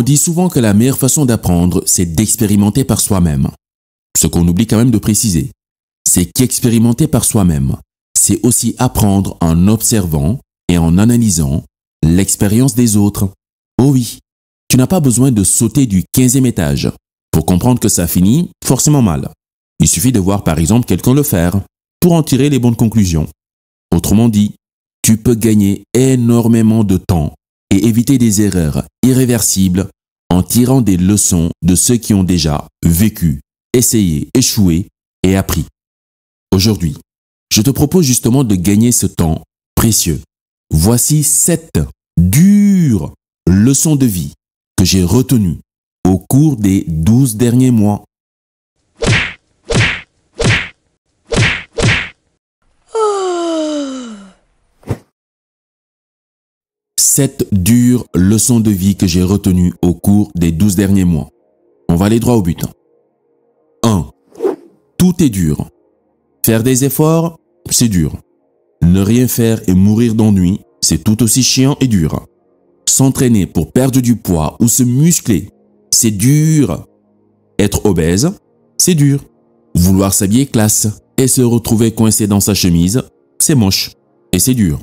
On dit souvent que la meilleure façon d'apprendre, c'est d'expérimenter par soi-même. Ce qu'on oublie quand même de préciser, c'est qu'expérimenter par soi-même, c'est aussi apprendre en observant et en analysant l'expérience des autres. Oh oui, tu n'as pas besoin de sauter du 15e étage pour comprendre que ça finit forcément mal. Il suffit de voir par exemple quelqu'un le faire pour en tirer les bonnes conclusions. Autrement dit, tu peux gagner énormément de temps et éviter des erreurs irréversibles en tirant des leçons de ceux qui ont déjà vécu, essayé, échoué et appris. Aujourd'hui, je te propose justement de gagner ce temps précieux. Voici 7 dures leçons de vie que j'ai retenues au cours des 12 derniers mois. 7 dures leçons de vie que j'ai retenues au cours des 12 derniers mois. On va aller droit au but. 1. Tout est dur. Faire des efforts, c'est dur. Ne rien faire et mourir d'ennui, c'est tout aussi chiant et dur. S'entraîner pour perdre du poids ou se muscler, c'est dur. Être obèse, c'est dur. Vouloir s'habiller classe et se retrouver coincé dans sa chemise, c'est moche et c'est dur.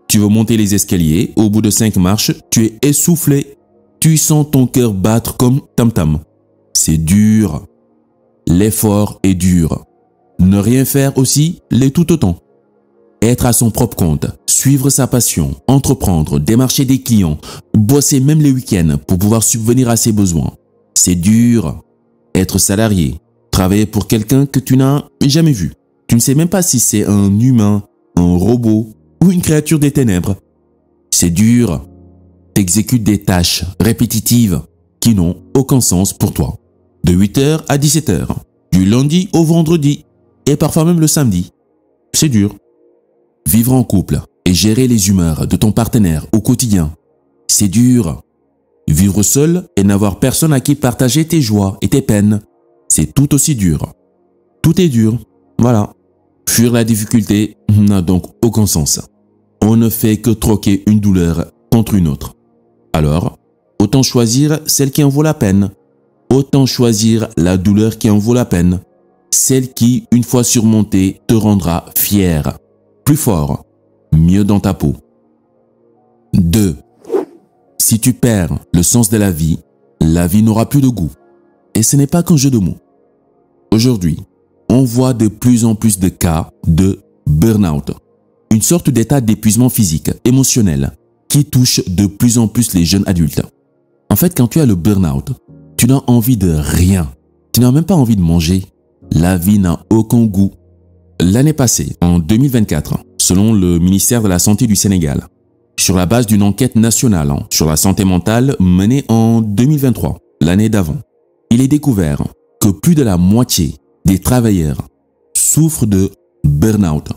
Tu veux monter les escaliers, au bout de 5 marches, tu es essoufflé. Tu sens ton cœur battre comme tam-tam. C'est dur. L'effort est dur. Ne rien faire aussi l'est tout autant. Être à son propre compte, suivre sa passion, entreprendre, démarcher des clients, bosser même les week-ends pour pouvoir subvenir à ses besoins. C'est dur. Être salarié, travailler pour quelqu'un que tu n'as jamais vu. Tu ne sais même pas si c'est un humain, un robot ou une créature des ténèbres. C'est dur. T'exécutes des tâches répétitives qui n'ont aucun sens pour toi. De 8h à 17h, du lundi au vendredi et parfois même le samedi. C'est dur. Vivre en couple et gérer les humeurs de ton partenaire au quotidien. C'est dur. Vivre seul et n'avoir personne à qui partager tes joies et tes peines. C'est tout aussi dur. Tout est dur. Voilà. Fuir la difficulté n'a donc aucun sens. On ne fait que troquer une douleur contre une autre. Alors, autant choisir celle qui en vaut la peine. Autant choisir la douleur qui en vaut la peine. Celle qui, une fois surmontée, te rendra fier, plus fort, mieux dans ta peau. 2. Si tu perds le sens de la vie n'aura plus de goût. Et ce n'est pas qu'un jeu de mots. Aujourd'hui, on voit de plus en plus de cas de burn-out, une sorte d'état d'épuisement physique, émotionnel, qui touche de plus en plus les jeunes adultes. En fait, quand tu as le burn-out, tu n'as envie de rien. Tu n'as même pas envie de manger. La vie n'a aucun goût. L'année passée, en 2024, selon le ministère de la Santé du Sénégal, sur la base d'une enquête nationale sur la santé mentale menée en 2023, l'année d'avant, il est découvert que plus de la moitié des travailleurs souffrent de burn-out,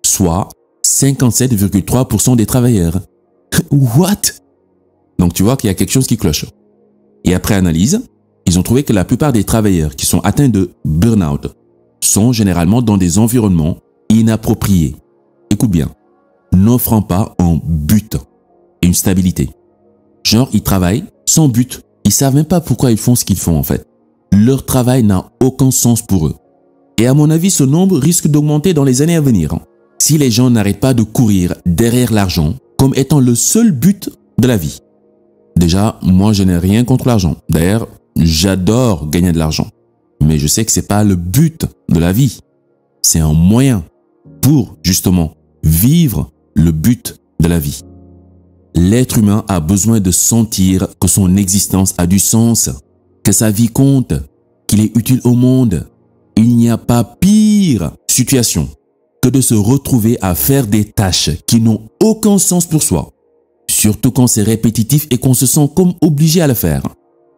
soit 57,3% des travailleurs. What? Donc tu vois qu'il y a quelque chose qui cloche. Et après analyse, ils ont trouvé que la plupart des travailleurs qui sont atteints de burn-out sont généralement dans des environnements inappropriés. Écoute bien, n'offrant pas un but et une stabilité. Genre, ils travaillent sans but. Ils savent même pas pourquoi ils font ce qu'ils font en fait. Leur travail n'a aucun sens pour eux. Et à mon avis, ce nombre risque d'augmenter dans les années à venir. Si les gens n'arrêtent pas de courir derrière l'argent comme étant le seul but de la vie. Déjà, moi je n'ai rien contre l'argent. D'ailleurs, j'adore gagner de l'argent. Mais je sais que c'est pas le but de la vie. C'est un moyen pour, justement, vivre le but de la vie. L'être humain a besoin de sentir que son existence a du sens, que sa vie compte, qu'il est utile au monde. Il n'y a pas pire situation que de se retrouver à faire des tâches qui n'ont aucun sens pour soi. Surtout quand c'est répétitif et qu'on se sent comme obligé à le faire.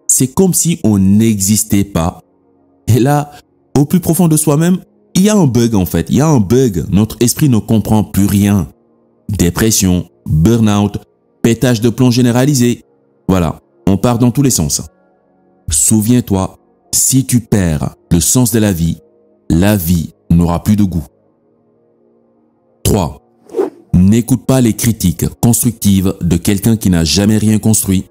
C'est comme si on n'existait pas. Et là, au plus profond de soi-même, il y a un bug en fait. Il y a un bug. Notre esprit ne comprend plus rien. Dépression, burn-out, pétage de plomb généralisé. Voilà, on part dans tous les sens. Souviens-toi, si tu perds le sens de la vie n'aura plus de goût. 3. N'écoute pas les critiques constructives de quelqu'un qui n'a jamais rien construit.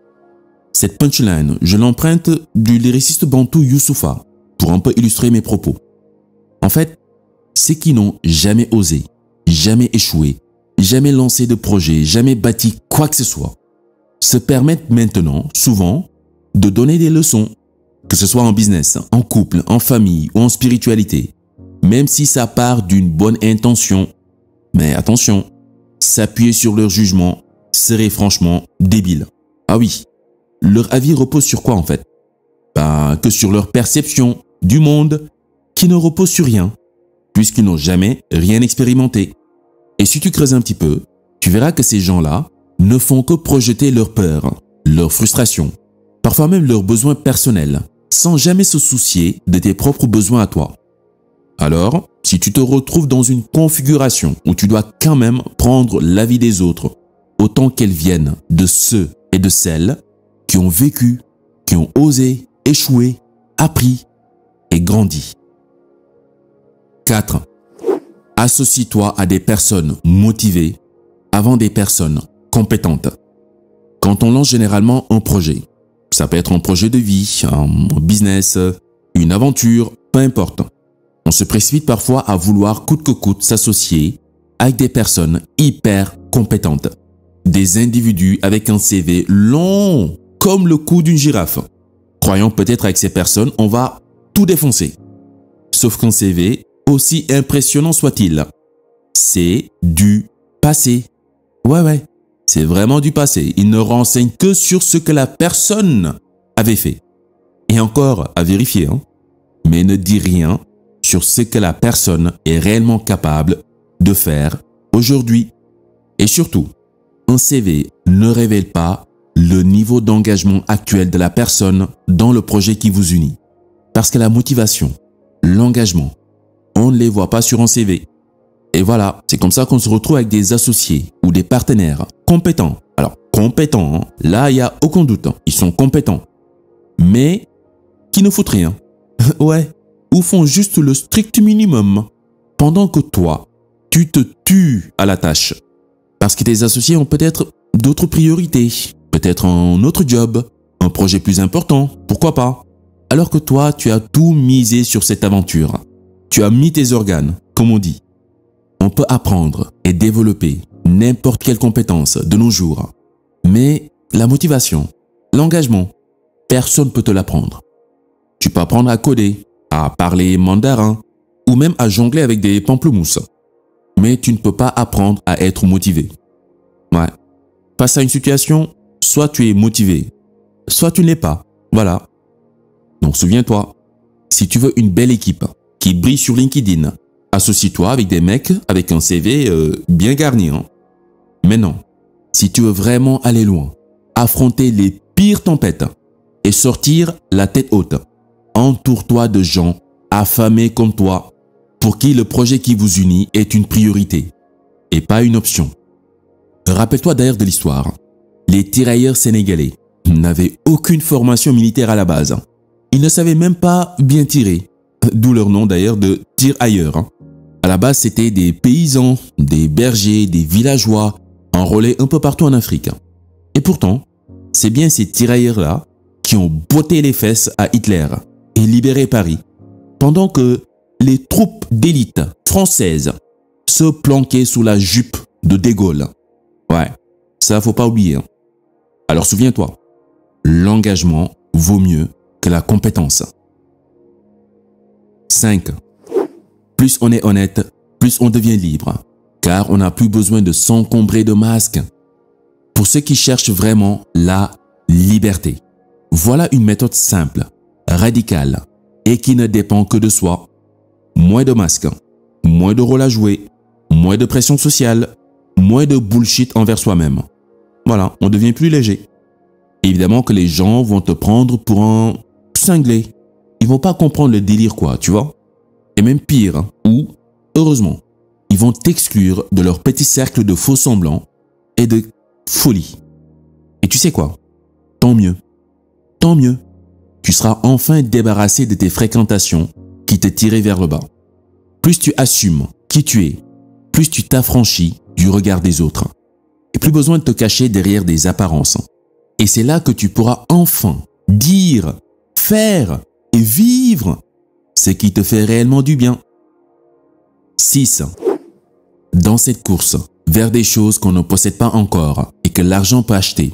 Cette punchline, je l'emprunte du lyriciste bantou Youssoupha pour un peu illustrer mes propos. En fait, ceux qui n'ont jamais osé, jamais échoué, jamais lancé de projet, jamais bâti quoi que ce soit, se permettent maintenant, souvent, de donner des leçons, que ce soit en business, en couple, en famille ou en spiritualité, même si ça part d'une bonne intention. Mais attention, s'appuyer sur leur jugement serait franchement débile. Ah oui, leur avis repose sur quoi en fait? Que sur leur perception du monde qui ne repose sur rien, puisqu'ils n'ont jamais rien expérimenté. Et si tu creuses un petit peu, tu verras que ces gens-là ne font que projeter leur peur, leur frustration, parfois même leurs besoins personnels, sans jamais se soucier de tes propres besoins à toi. Alors, si tu te retrouves dans une configuration où tu dois quand même prendre l'avis des autres, autant qu'elles viennent de ceux et de celles qui ont vécu, qui ont osé, échoué, appris et grandi. 4. Associe-toi à des personnes motivées avant des personnes compétentes. Quand on lance généralement un projet, ça peut être un projet de vie, un business, une aventure, peu importe. On se précipite parfois à vouloir coûte que coûte s'associer avec des personnes hyper compétentes. Des individus avec un CV long comme le cou d'une girafe. Croyant peut-être avec ces personnes, on va tout défoncer. Sauf qu'un CV, aussi impressionnant soit-il, c'est du passé. Ouais, c'est vraiment du passé. Il ne renseigne que sur ce que la personne avait fait. Et encore à vérifier, mais ne dit rien sur ce que la personne est réellement capable de faire aujourd'hui. Et surtout, un CV ne révèle pas le niveau d'engagement actuel de la personne dans le projet qui vous unit. Parce que la motivation, l'engagement, on ne les voit pas sur un CV. Et voilà, c'est comme ça qu'on se retrouve avec des associés ou des partenaires compétents. Alors, compétents, là, il n'y a aucun doute, ils sont compétents. Mais qui ne foutent rien. Ouais, ou font juste le strict minimum. Pendant que toi, tu te tues à la tâche. Parce que tes associés ont peut-être d'autres priorités. Peut-être un autre job, un projet plus important, pourquoi pas. Alors que toi, tu as tout misé sur cette aventure. Tu as mis tes organes, comme on dit. On peut apprendre et développer n'importe quelle compétence de nos jours. Mais la motivation, l'engagement, personne ne peut te l'apprendre. Tu peux apprendre à coder, à parler mandarin ou même à jongler avec des pamplemousses. Mais tu ne peux pas apprendre à être motivé. Ouais. Face à une situation, soit tu es motivé, soit tu ne l'es pas. Voilà. Donc souviens-toi, si tu veux une belle équipe qui brille sur LinkedIn, associe-toi avec des mecs avec un CV bien garni. Mais non, si tu veux vraiment aller loin, affronter les pires tempêtes et sortir la tête haute, entoure-toi de gens affamés comme toi pour qui le projet qui vous unit est une priorité et pas une option. Rappelle-toi d'ailleurs de l'histoire. Les tirailleurs sénégalais n'avaient aucune formation militaire à la base. Ils ne savaient même pas bien tirer, d'où leur nom d'ailleurs de tirailleurs. À la base, c'était des paysans, des bergers, des villageois, enrôlés un peu partout en Afrique. Et pourtant, c'est bien ces tirailleurs-là qui ont botté les fesses à Hitler et libéré Paris, pendant que les troupes d'élite françaises se planquaient sous la jupe de De Gaulle. Ouais, ça faut pas oublier. Alors souviens-toi, l'engagement vaut mieux que la compétence. 5. Plus on est honnête, plus on devient libre, car on n'a plus besoin de s'encombrer de masques. Pour ceux qui cherchent vraiment la liberté, voilà une méthode simple, radicale et qui ne dépend que de soi. Moins de masques, moins de rôle à jouer, moins de pression sociale, moins de bullshit envers soi-même. Voilà, on devient plus léger. Évidemment que les gens vont te prendre pour un cinglé. Ils vont pas comprendre le délire quoi, tu vois. Et même pire, ou, heureusement, ils vont t'exclure de leur petit cercle de faux semblants et de folie. Et tu sais quoi? Tant mieux. Tant mieux. Tu seras enfin débarrassé de tes fréquentations qui te tiraient vers le bas. Plus tu assumes qui tu es, plus tu t'affranchis du regard des autres. Et plus besoin de te cacher derrière des apparences. Et c'est là que tu pourras enfin dire, faire et vivre ce qui te fait réellement du bien. 6. Dans cette course vers des choses qu'on ne possède pas encore et que l'argent peut acheter,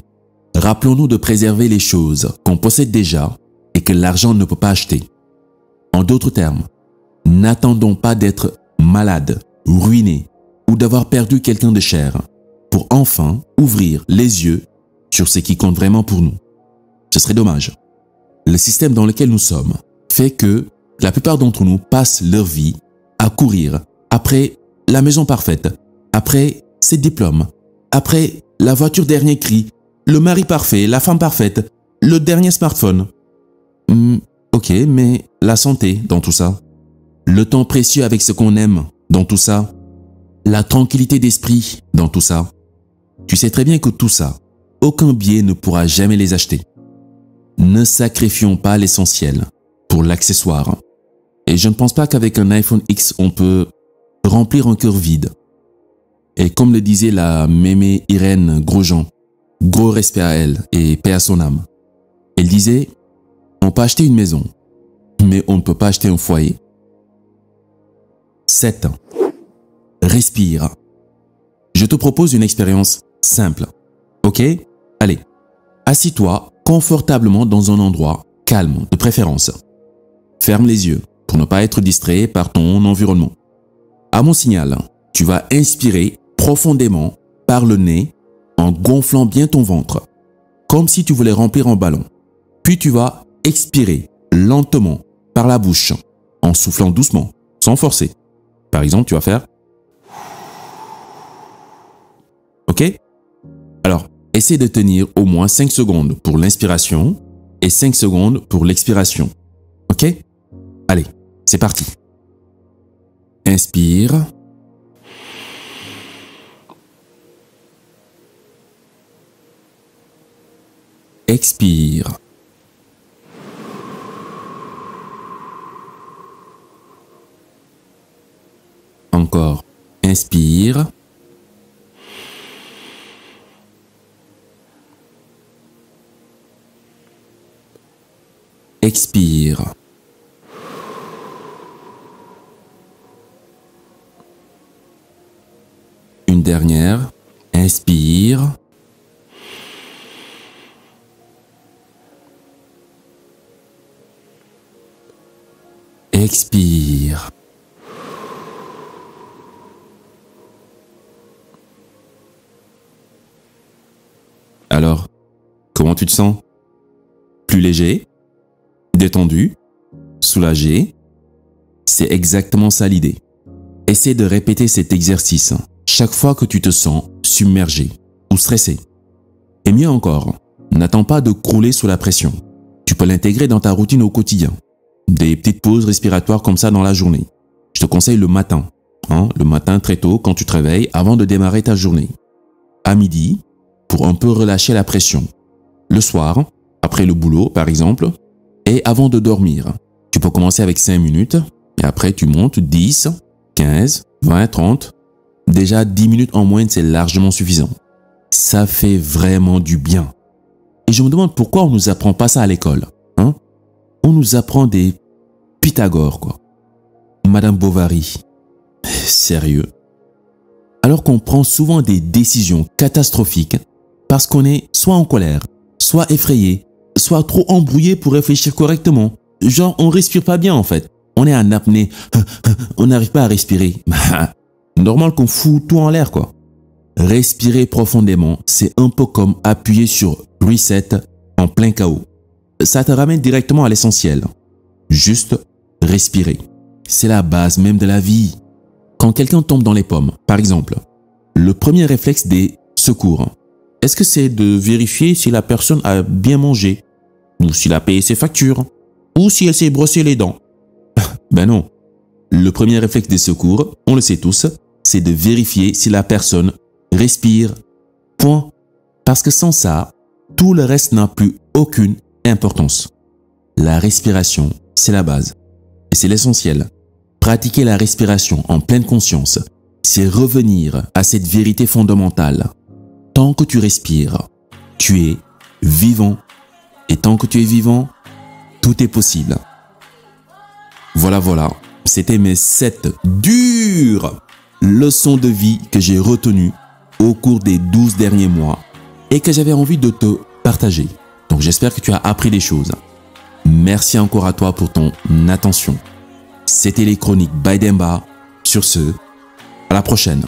rappelons-nous de préserver les choses qu'on possède déjà et que l'argent ne peut pas acheter. En d'autres termes, n'attendons pas d'être malade, ruiné ou d'avoir perdu quelqu'un de cher pour enfin ouvrir les yeux sur ce qui compte vraiment pour nous. Ce serait dommage. Le système dans lequel nous sommes fait que la plupart d'entre nous passent leur vie à courir après la maison parfaite, après ses diplômes, après la voiture dernier cri, le mari parfait, la femme parfaite, le dernier smartphone. Ok, mais la santé dans tout ça, le temps précieux avec ce qu'on aime dans tout ça, la tranquillité d'esprit dans tout ça. Tu sais très bien que tout ça, aucun billet ne pourra jamais les acheter. Ne sacrifions pas l'essentiel pour l'accessoire. Et je ne pense pas qu'avec un iPhone X, on peut remplir un cœur vide. Et comme le disait la mémé Irène Grosjean, gros respect à elle et paix à son âme. Elle disait, on peut acheter une maison, mais on ne peut pas acheter un foyer. 7. Respire. Je te propose une expérience simple. Ok? Allez, assis-toi confortablement dans un endroit calme, de préférence. Ferme les yeux pour ne pas être distrait par ton environnement. À mon signal, tu vas inspirer profondément par le nez en gonflant bien ton ventre, comme si tu voulais remplir un ballon. Puis tu vas expirer lentement par la bouche en soufflant doucement, sans forcer. Par exemple, tu vas faire... Ok? Alors, essaie de tenir au moins 5 secondes pour l'inspiration et 5 secondes pour l'expiration. Ok? Allez, c'est parti. Inspire. Expire. Encore. Inspire. Expire. Une dernière. Inspire. Expire. Alors, comment tu te sens? Plus léger? Détendu? Soulagé? C'est exactement ça l'idée. Essaie de répéter cet exercice chaque fois que tu te sens submergé ou stressé. Et mieux encore, n'attends pas de crouler sous la pression. Tu peux l'intégrer dans ta routine au quotidien. Des petites pauses respiratoires comme ça dans la journée. Je te conseille le matin. Le matin très tôt quand tu te réveilles avant de démarrer ta journée. À midi, pour un peu relâcher la pression. Le soir, après le boulot par exemple, et avant de dormir. Tu peux commencer avec 5 minutes et après tu montes 10, 15, 20, 30. Déjà 10 minutes en moyenne, c'est largement suffisant. Ça fait vraiment du bien. Et je me demande pourquoi on nous apprend pas ça à l'école. On nous apprend des Pythagore, quoi. Madame Bovary. Sérieux. Alors qu'on prend souvent des décisions catastrophiques parce qu'on est soit en colère, soit effrayé, soit trop embrouillé pour réfléchir correctement. Genre, on respire pas bien en fait. On est en apnée. On n'arrive pas à respirer. Normal qu'on fout tout en l'air, quoi. Respirer profondément, c'est un peu comme appuyer sur reset en plein chaos. Ça te ramène directement à l'essentiel. Juste respirer. C'est la base même de la vie. Quand quelqu'un tombe dans les pommes, par exemple, le premier réflexe des secours, est-ce que c'est de vérifier si la personne a bien mangé, ou s'il a payé ses factures, ou si elle s'est brossé les dents? Ben non. Le premier réflexe des secours, on le sait tous, c'est de vérifier si la personne respire. Point. Parce que sans ça, tout le reste n'a plus aucune importance. La respiration, c'est la base. Et c'est l'essentiel. Pratiquer la respiration en pleine conscience, c'est revenir à cette vérité fondamentale. Tant que tu respires, tu es vivant. Et tant que tu es vivant, tout est possible. Voilà. C'était mes 7 dures leçons de vie que j'ai retenues au cours des 12 derniers mois et que j'avais envie de te partager. Donc j'espère que tu as appris des choses. Merci encore à toi pour ton attention. C'était les chroniques by Demba. Sur ce, à la prochaine.